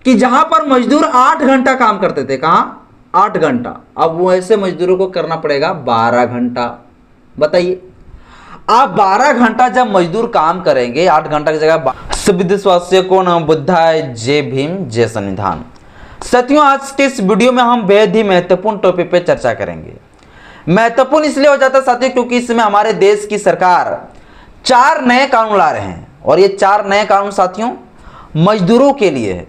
कि जहां पर मजदूर 8 घंटा काम करते थे, कहां 8 घंटा, अब वो ऐसे मजदूरों को करना पड़ेगा 12 घंटा। बताइए आप 12 घंटा जब मजदूर काम करेंगे 8 घंटा की जगह। सभी देशवासियों को नमो बुद्धाय, जय भीम, जय संविधान। साथियों आज के इस वीडियो में हम बेहद ही महत्वपूर्ण टॉपिक पे चर्चा करेंगे। महत्वपूर्ण इसलिए हो जाता है साथियों क्योंकि इसमें हमारे देश की सरकार 4 नए कानून ला रहे हैं और ये 4 नए कानून साथियों मजदूरों के लिए है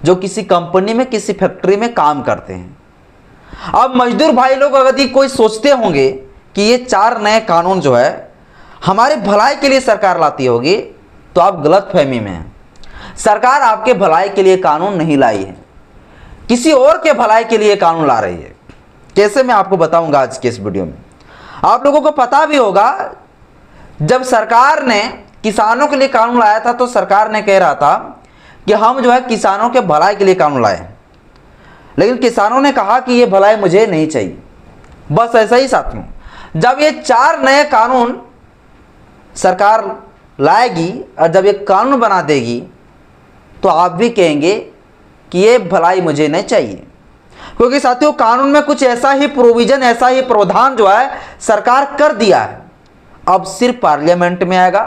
जो किसी कंपनी में किसी फैक्ट्री में काम करते हैं। अब मजदूर भाई लोग अगर कोई सोचते होंगे कि ये 4 नए कानून जो है हमारे भलाई के लिए सरकार लाती होगी, तो आप गलत फहमी में हैं। सरकार आपके भलाई के लिए कानून नहीं लाई है, किसी और के भलाई के लिए कानून ला रही है। कैसे मैं आपको बताऊंगा आज के इस वीडियो में। आप लोगों को पता भी होगा जब सरकार ने किसानों के लिए कानून लाया था तो सरकार ने कह रहा था कि हम जो है किसानों के भलाई के लिए कानून लाए, लेकिन किसानों ने कहा कि ये भलाई मुझे नहीं चाहिए। बस ऐसा ही साथियों, जब ये 4 नए कानून सरकार लाएगी और जब ये कानून बना देगी तो आप भी कहेंगे कि ये भलाई मुझे नहीं चाहिए, क्योंकि साथियों कानून में कुछ ऐसा ही प्रोविजन, ऐसा ही प्रावधान जो है सरकार कर दिया है। अब सिर्फ पार्लियामेंट में आएगा,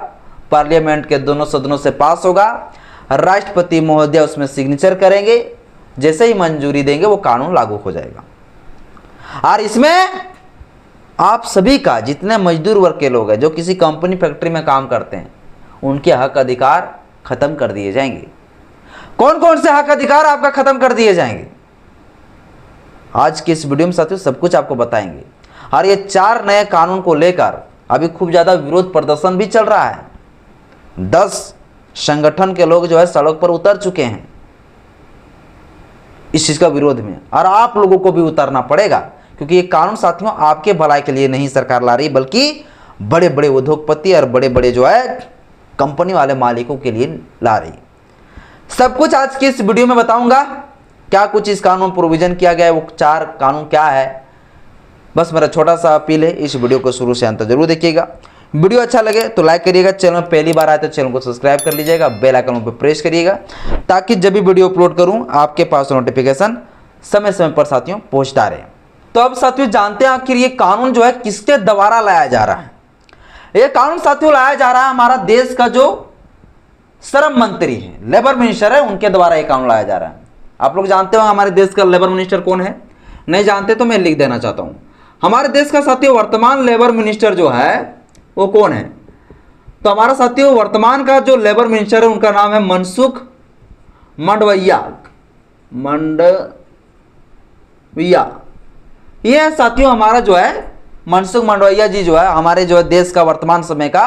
पार्लियामेंट के दोनों सदनों से पास होगा, राष्ट्रपति महोदय उसमें सिग्नेचर करेंगे, जैसे ही मंजूरी देंगे वो कानून लागू हो जाएगा। और इसमें आप सभी का, जितने मजदूर वर्ग के लोग हैं जो किसी कंपनी फैक्ट्री में काम करते हैं, उनके हक अधिकार खत्म कर दिए जाएंगे। कौन कौन से हक अधिकार आपका खत्म कर दिए जाएंगे, आज की इस वीडियो में साथियों सब कुछ आपको बताएंगे। और ये 4 नए कानून को लेकर अभी खूब ज्यादा विरोध प्रदर्शन भी चल रहा है। 10 संगठन के लोग जो है सड़क पर उतर चुके हैं इस चीज का विरोध में, और आप लोगों को भी उतरना पड़ेगा, क्योंकि ये कानून साथियों आपके भलाई के लिए नहीं सरकार ला रही, बल्कि बड़े बड़े उद्योगपति और बड़े बड़े जो है कंपनी वाले मालिकों के लिए ला रही। सब कुछ आज की इस वीडियो में बताऊंगा, क्या कुछ इस कानून प्रोविजन किया गया है, वो 4 कानून क्या है। बस मेरा छोटा सा अपील है, इस वीडियो को शुरू से अंत जरूर देखिएगा। वीडियो अच्छा लगे तो लाइक करिएगा, चैनल में पहली बार आए तो चैनल को सब्सक्राइब कर लीजिएगा, बेल आइकन पर प्रेस करिएगा, ताकि जब भी वीडियो अपलोड करूं आपके पास नोटिफिकेशन समय समय पर साथियों पहुंचता रहे। तो अब साथियों जानते हैं आखिर ये कानून जो है किसके द्वारा लाया जा रहा है। ये कानून साथियों लाया जा रहा है हमारा देश का जो श्रम मंत्री है, लेबर मिनिस्टर है, उनके द्वारा ये कानून लाया जा रहा है। आप लोग जानते हो हमारे देश का लेबर मिनिस्टर कौन है, नहीं जानते तो मैं लिख देना चाहता हूं। हमारे देश का साथियों वर्तमान लेबर मिनिस्टर जो है वो कौन है, तो हमारा साथियों वर्तमान का जो लेबर मिनिस्टर है उनका नाम है मनसुख मंडविया। ये साथियों हमारा जो है मनसुख मंडविया जी जो है हमारे जो है देश का वर्तमान समय का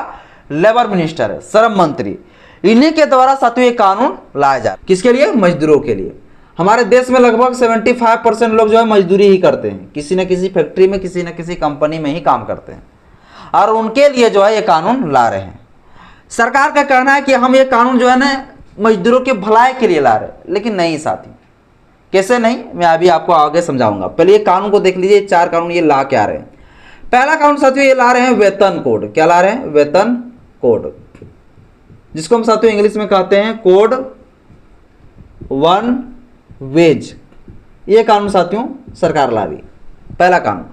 लेबर मिनिस्टर है, श्रम मंत्री। इन्हीं के द्वारा साथियों ये कानून लाया जा रहा है। किसके लिए, मजदूरों के लिए। हमारे देश में लगभग 75% लोग जो है मजदूरी ही करते हैं, किसी न किसी फैक्ट्री में किसी न किसी कंपनी में ही काम करते हैं, और उनके लिए जो है ये कानून ला रहे हैं। सरकार का कहना है कि हम ये कानून जो है ना मजदूरों के भलाई के लिए ला रहे हैं, लेकिन नहीं साथी, कैसे नहीं, मैं अभी आपको आगे समझाऊंगा। पहले ये कानून को देख लीजिए, 4 कानून ये ला के आ रहे हैं। पहला कानून साथियों ये ला रहे हैं वेतन कोड। क्या ला रहे हैं, वेतन कोड, जिसको हम साथियों इंग्लिश में कहते हैं कोड 1 वेज। ये कानून साथियों सरकार ला रही, पहला कानून।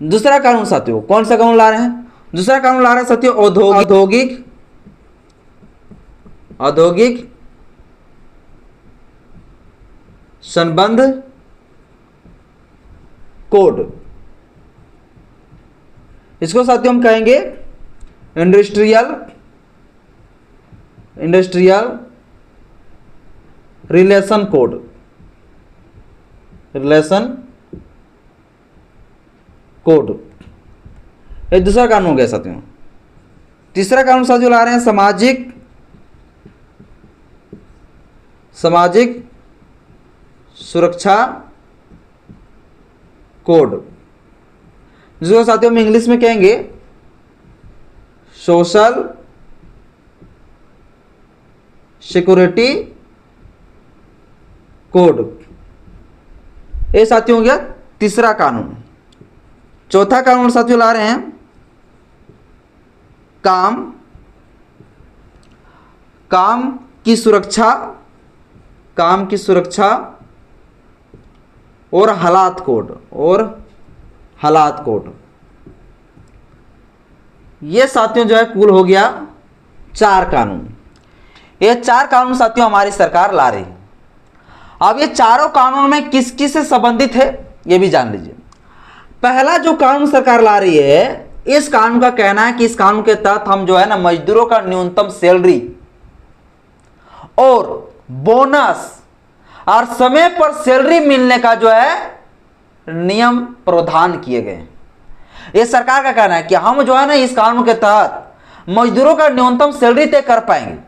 दूसरा कानून साथियों कौन सा कानून ला रहे हैं, दूसरा कानून ला रहे हैं साथियों औद्योगिक संबंध कोड। इसको साथियों हम कहेंगे इंडस्ट्रियल रिलेशन कोड। ये दूसरा कानून हो गया साथियों। तीसरा कानून साथियों ला रहे हैं सामाजिक सुरक्षा कोड, जिसको साथियों हम इंग्लिश में कहेंगे सोशल सिक्योरिटी कोड। ये साथियों हो गया तीसरा कानून। चौथा कानून साथियों ला रहे हैं काम की सुरक्षा, काम की सुरक्षा और हालात कोड, और हालात कोड, ये साथियों जो है कुल हो गया 4 कानून। ये 4 कानून साथियों हमारी सरकार ला रही है। अब ये चारों कानून में किस किस से संबंधित है ये भी जान लीजिए। पहला जो कानून सरकार ला रही है, इस कानून का कहना है कि इस कानून के तहत हम जो है ना मजदूरों का न्यूनतम सैलरी और बोनस और समय पर सैलरी मिलने का जो है नियम प्रावधान किए गए। ये सरकार का कहना है कि हम जो है ना इस कानून के तहत मजदूरों का न्यूनतम सैलरी तय कर पाएंगे,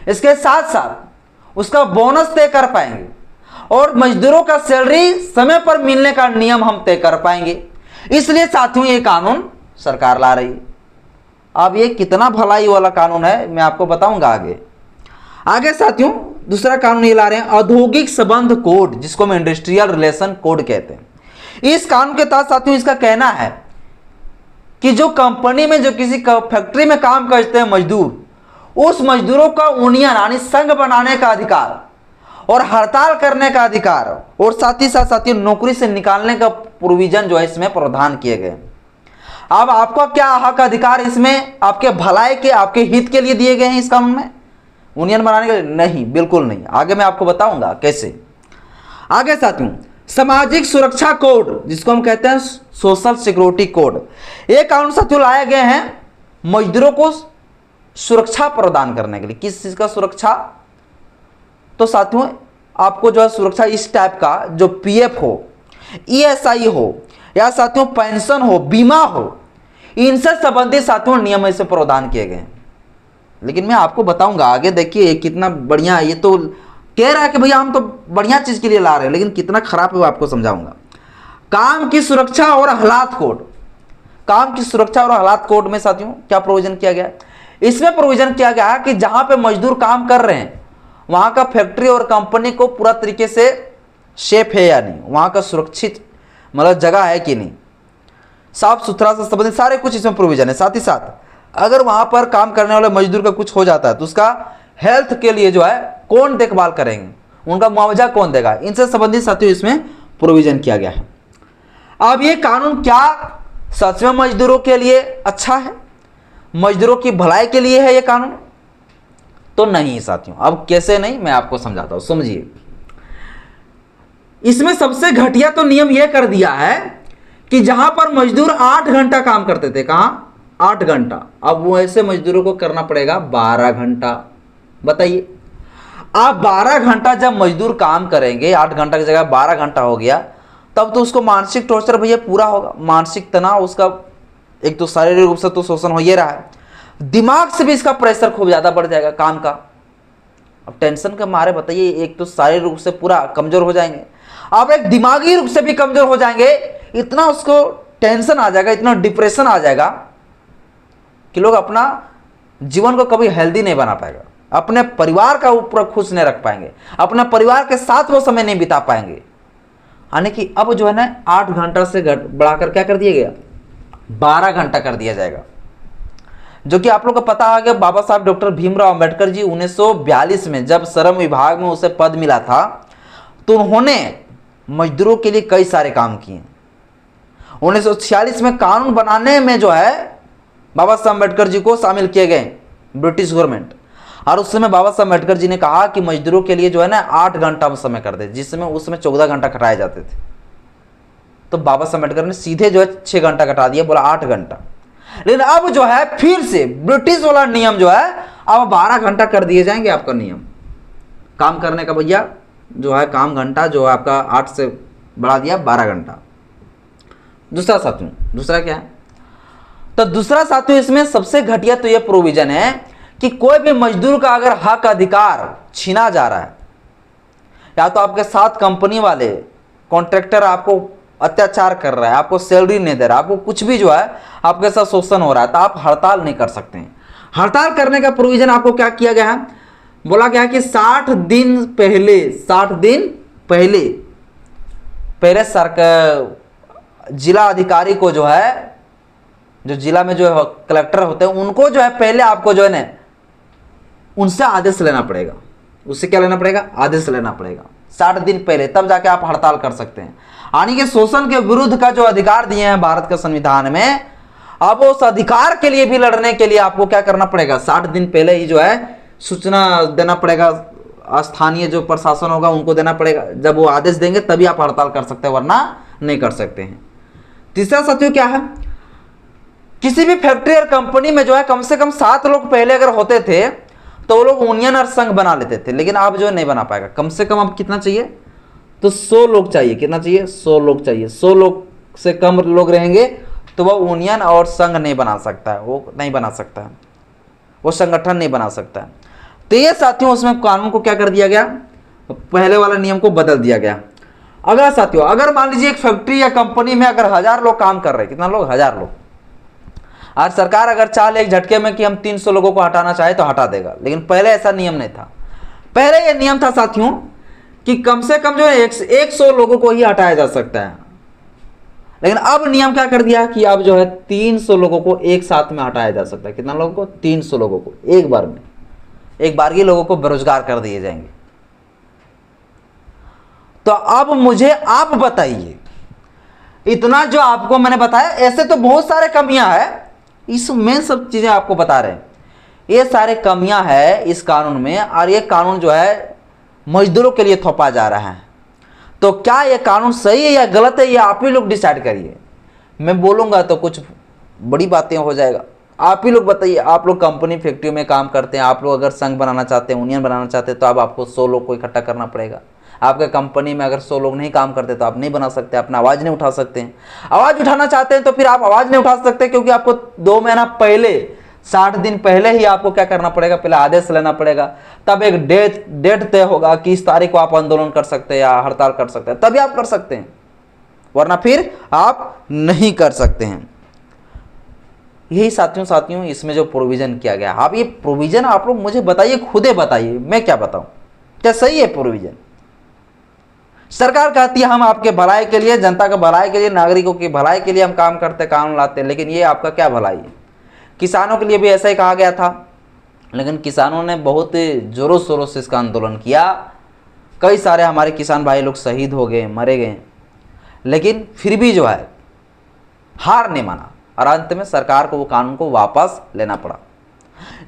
इसके साथ साथ उसका बोनस तय कर पाएंगे और मजदूरों का सैलरी समय पर मिलने का नियम हम तय कर पाएंगे। इसलिए साथियों ये कानून सरकार ला रही है। अब ये कितना भलाई वाला कानून है मैं आपको बताऊंगा आगे। आगे साथियों दूसरा कानून ये ला रहे हैं औद्योगिक संबंध कोड, जिसको हम इंडस्ट्रियल रिलेशन कोड कहते हैं। इस कानून के तहत साथियों इसका कहना है कि जो कंपनी में, जो किसी फैक्ट्री में काम करते हैं मजदूर, उस मजदूरों का यूनियन यानी संघ बनाने का अधिकार और हड़ताल करने का अधिकार और साथ ही साथ साथियों नौकरी से निकालने का प्रोविजन जो है इसमें प्रावधान किए गए। अब आपका क्या हक अधिकार इसमें आपके भलाई के, आपके हित के लिए दिए गए हैं इस कानून में, यूनियन बनाने के लिए? नहीं, बिल्कुल नहीं। आगे मैं आपको बताऊंगा कैसे। आगे साथियों सामाजिक सुरक्षा कोड, जिसको हम कहते हैं सोशल सिक्योरिटी कोड, ये कानून साथियों लाए गए हैं मजदूरों को सुरक्षा प्रदान करने के लिए। किस चीज का सुरक्षा? तो साथियों आपको जो है सुरक्षा इस टाइप का, जो पीएफ हो, ईएसआई हो या साथियों पेंशन हो, बीमा हो, इनसे संबंधित साथियों नियम इससे प्रावधान किए गए हैं। लेकिन मैं आपको बताऊंगा आगे, देखिए कितना बढ़िया है। ये तो कह रहा है कि भैया हम तो बढ़िया चीज के लिए ला रहे हैं, लेकिन कितना खराब है वो आपको समझाऊंगा। काम की सुरक्षा और हालात कोड, काम की सुरक्षा और हालात कोड में साथियों क्या प्रोविजन किया गया है? इसमें प्रोविजन किया गया है कि जहां पे मजदूर काम कर रहे हैं वहां का फैक्ट्री और कंपनी को पूरा तरीके से सेफ है या नहीं, वहां का सुरक्षित मतलब जगह है कि नहीं, साफ सुथरा से संबंधित सारे कुछ इसमें प्रोविजन है। साथ ही साथ अगर वहां पर काम करने वाले मजदूर का कुछ हो जाता है तो उसका हेल्थ के लिए जो है कौन देखभाल करेंगे, उनका मुआवजा कौन देगा, इनसे संबंधित साथियों इसमें प्रोविजन किया गया है। अब ये कानून क्या सच में मजदूरों के लिए अच्छा है, मजदूरों की भलाई के लिए है ये कानून? तो नहीं साथियों। अब कैसे नहीं, मैं आपको समझाता हूं, समझिए। इसमें सबसे घटिया तो नियम यह कर दिया है कि जहां पर मजदूर 8 घंटा काम करते थे, कहां 8 घंटा, अब वो ऐसे मजदूरों को करना पड़ेगा 12 घंटा। बताइए आप 12 घंटा जब मजदूर काम करेंगे, 8 घंटा की जगह 12 घंटा हो गया, तब तो उसको मानसिक टॉर्चर भैया पूरा होगा, मानसिक तनाव उसका, एक तो शारीरिक रूप से तो शोषण हो ही रहा है, दिमाग से भी इसका प्रेशर खूब ज्यादा बढ़ जाएगा काम का। अब टेंशन के मारे बताइए, एक तो शारीरिक रूप से पूरा कमजोर हो जाएंगे, अब एक दिमागी रूप से भी कमजोर हो जाएंगे। इतना उसको टेंशन आ जाएगा, इतना डिप्रेशन आ जाएगा कि लोग अपना जीवन को कभी हेल्दी नहीं बना पाएगा, अपने परिवार का ऊपर खुश नहीं रख पाएंगे, अपने परिवार के साथ वो समय नहीं बिता पाएंगे। यानी कि अब जो है ना 8 घंटा से बढ़ाकर क्या कर दिया गया, 12 घंटा कर दिया जाएगा। जो कि आप लोग को पता है कि बाबा साहब डॉक्टर भीमराव अंबेडकर जी 1942 में जब श्रम विभाग में उसे पद मिला था तो उन्होंने मजदूरों के लिए कई सारे काम किए। 1946 में कानून बनाने में जो है बाबा साहब अम्बेडकर जी को शामिल किए गए ब्रिटिश गवर्नमेंट, और उस समय बाबा साहब अम्बेडकर जी ने कहा कि मजदूरों के लिए जो है ना 8 घंटा समय कर दे, जिसमें उस समय 14 घंटा घटाए जाते थे। तो बाबा साहब अम्बेडकर ने सीधे जो है 6 घंटा घटा दिया, बोला 8 घंटा। लेकिन अब जो है फिर से ब्रिटिश वाला नियम जो है अब 12 घंटा कर दिए जाएंगे आपका नियम काम करने का। भैया जो है काम घंटा जो है आपका 8 से बढ़ा दिया 12 घंटा। दूसरा साथियों, दूसरा क्या है, तो दूसरा साथियों इसमें सबसे घटिया तो यह प्रोविजन है कि कोई भी मजदूर का अगर हक अधिकार छीना जा रहा है, या तो आपके साथ कंपनी वाले कॉन्ट्रैक्टर आपको अत्याचार कर रहा है, आपको सैलरी नहीं दे रहा, आपको कुछ भी जो है आपके साथ शोषण हो रहा है, तो आप हड़ताल नहीं कर सकते हैं। हड़ताल करने का प्रोविजन आपको क्या किया गया है, बोला गया कि 60 दिन पहले सरकार जिला अधिकारी को जो है, जो जिला में जो कलेक्टर होते हैं उनको जो है पहले आपको जो है ना उनसे आदेश लेना पड़ेगा। उससे क्या लेना पड़ेगा? आदेश लेना पड़ेगा 60 दिन पहले, तब जाके आप हड़ताल कर सकते हैं। यानी कि शोषण के विरुद्ध का जो अधिकार दिए हैं भारत के संविधान में, अब उस अधिकार के लिए भी लड़ने के लिए आपको क्या करना पड़ेगा? 60 दिन पहले ही जो है सूचना देना पड़ेगा। स्थानीय जो प्रशासन होगा उनको देना पड़ेगा। जब वो आदेश देंगे तभी आप हड़ताल कर सकते हैं, वरना नहीं कर सकते हैं। तीसरा साथियों क्या है? किसी भी फैक्ट्री और कंपनी में जो है कम से कम 7 लोग पहले अगर होते थे तो वो लोग यूनियन और संघ बना लेते थे, लेकिन अब जो है नहीं बना पाएगा। कम से कम अब कितना चाहिए? तो 100 लोग चाहिए। कितना चाहिए? 100 लोग चाहिए। 100 लोग से कम लोग रहेंगे तो वह यूनियन और संघ नहीं बना सकता है, वो नहीं बना सकता है, वो संगठन नहीं बना सकता है। तो ये साथियों उसमें कानून को क्या कर दिया गया? पहले वाले नियम को बदल दिया गया। अगला साथियों, अगर मान लीजिए एक फैक्ट्री या कंपनी में अगर 1000 लोग काम कर रहे हैं, कितना लोग? 1000 लोग। आज सरकार अगर चाहे एक झटके में कि हम 300 लोगों को हटाना चाहे तो हटा देगा, लेकिन पहले ऐसा नियम नहीं था। पहले यह नियम था साथियों कि कम से कम जो है 100 लोगों को ही हटाया जा सकता है, लेकिन अब नियम क्या कर दिया कि अब जो है 300 लोगों को एक साथ में हटाया जा सकता है। कितना लोगों को? 300 लोगों को एक बार में, एक बार के लोगों को बेरोजगार कर दिए जाएंगे। तो अब मुझे आप बताइए, इतना जो आपको मैंने बताया, ऐसे तो बहुत सारे कमियां हैं इसमें, सब चीजें आपको बता रहे हैं। ये सारे कमियां हैं इस कानून में, और ये कानून जो है मजदूरों के लिए थोपा जा रहा है। तो क्या ये कानून सही है या गलत है, ये आप ही लोग डिसाइड करिए। मैं बोलूंगा तो कुछ बड़ी बातें हो जाएगा। आप ही लोग बताइए। आप लोग कंपनी फैक्ट्रियों में काम करते हैं, आप लोग अगर संघ बनाना चाहते हैं, यूनियन बनाना चाहते हैं, तो अब आपको 100 लोग को इकट्ठा करना पड़ेगा। आपके कंपनी में अगर 100 लोग नहीं काम करते तो आप नहीं बना सकते, अपना आवाज़ नहीं उठा सकते हैं। आवाज़ उठाना चाहते हैं तो फिर आप आवाज़ नहीं उठा सकते, क्योंकि आपको 2 महीना पहले, 60 दिन पहले ही आपको क्या करना पड़ेगा? पहले आदेश लेना पड़ेगा। तब एक डेट तय होगा कि इस तारीख को आप आंदोलन कर सकते हैं या हड़ताल कर सकते हैं, तभी आप कर सकते हैं, वरना फिर आप नहीं कर सकते हैं। यही साथियों इसमें जो प्रोविजन किया गया, आप ये प्रोविजन आप लोग मुझे बताइए, खुदे बताइए, मैं क्या बताऊं, क्या सही है प्रोविजन? सरकार कहती है हम आपके भलाई के लिए, जनता के भलाई के लिए, नागरिकों की भलाई के लिए हम काम करते, कानून लाते हैं, लेकिन ये आपका क्या भलाई है? किसानों के लिए भी ऐसा ही कहा गया था, लेकिन किसानों ने बहुत जोरों शोरों से इसका आंदोलन किया। कई सारे हमारे किसान भाई लोग शहीद हो गए, मरे गए, लेकिन फिर भी जो है हार नहीं माना, और अंत में सरकार को वो कानून को वापस लेना पड़ा।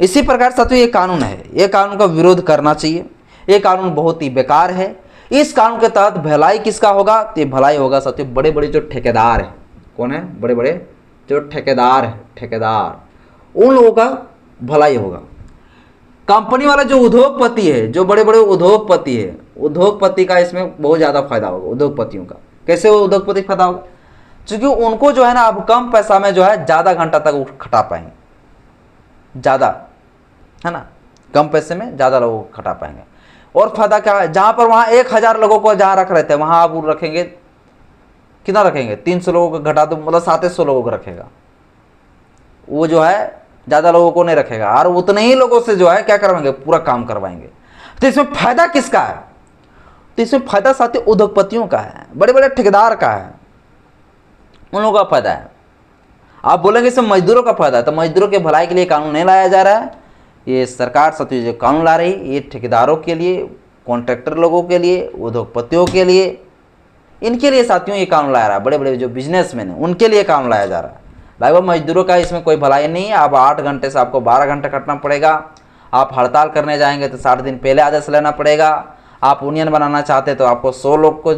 इसी प्रकार साथियों ये कानून है, ये कानून का विरोध करना चाहिए। ये कानून बहुत ही बेकार है। इस कानून के तहत भलाई किसका होगा? तो ये भलाई होगा साथियों बड़े बड़े जो ठेकेदार हैं। कौन है? बड़े बड़े जो ठेकेदार हैं, ठेकेदार, उन लोगों का भलाई होगा। कंपनी वाला जो उद्योगपति है, जो बड़े बड़े उद्योगपति है, उद्योगपति का इसमें बहुत ज़्यादा फायदा होगा। उद्योगपतियों का कैसे वो उद्योगपति फायदा होगा? क्योंकि उनको जो है ना अब कम पैसा में जो है ज़्यादा घंटा तक वो खटा पाएंगे, ज़्यादा, है ना, कम पैसे में ज़्यादा लोगों को खटा पाएंगे। और फायदा क्या है? जहाँ पर वहाँ 1000 लोगों को जहाँ रख रहे थे, वहाँ आप रखेंगे कितना रखेंगे? 300 लोगों को घटा दो, मतलब 700 लोगों को रखेगा। वो जो है ज़्यादा लोगों को नहीं रखेगा, और उतने ही लोगों से जो है क्या करवाएंगे? पूरा काम करवाएंगे। तो इसमें फायदा किसका है? तो इसमें फायदा साथी उद्योगपतियों का है, बड़े बड़े ठेकेदार का है, उन लोगों का फायदा है। आप बोलेंगे इसमें मजदूरों का फायदा है, तो मजदूरों के भलाई के लिए कानून नहीं लाया जा रहा है। ये सरकार साथियों जो कानून ला रही है, ये ठेकेदारों के लिए, कॉन्ट्रैक्टर लोगों के लिए, उद्योगपतियों के लिए, इनके लिए साथियों ये कानून लाया रहा है। बड़े बड़े जो बिजनेसमैन हैं उनके लिए कानून लाया जा रहा है। भाई मजदूरों का इसमें कोई भलाई नहीं है। आप 8 घंटे से आपको 12 घंटे कटना पड़ेगा। आप हड़ताल करने जाएंगे तो 60 दिन पहले आदेश लेना पड़ेगा। आप यूनियन बनाना चाहते हैं तो आपको 100 लोग को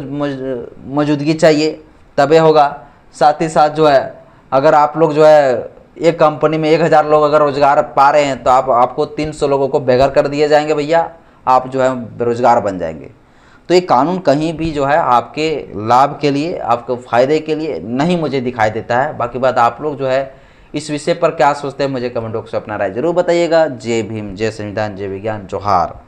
मौजूदगी चाहिए, तबे होगा। साथ ही साथ जो है अगर आप लोग जो है एक कंपनी में 1000 लोग अगर रोजगार पा रहे हैं तो आपको 300 लोगों को बेघर कर दिए जाएंगे भैया, आप जो है बेरोजगार बन जाएंगे। तो ये कानून कहीं भी जो है आपके लाभ के लिए, आपके फ़ायदे के लिए नहीं मुझे दिखाई देता है। बाकी बात आप लोग जो है इस विषय पर क्या सोचते हैं मुझे कमेंट बॉक्स में अपना राय जरूर बताइएगा। जय भीम, जय संविधान, जय विज्ञान, जोहार।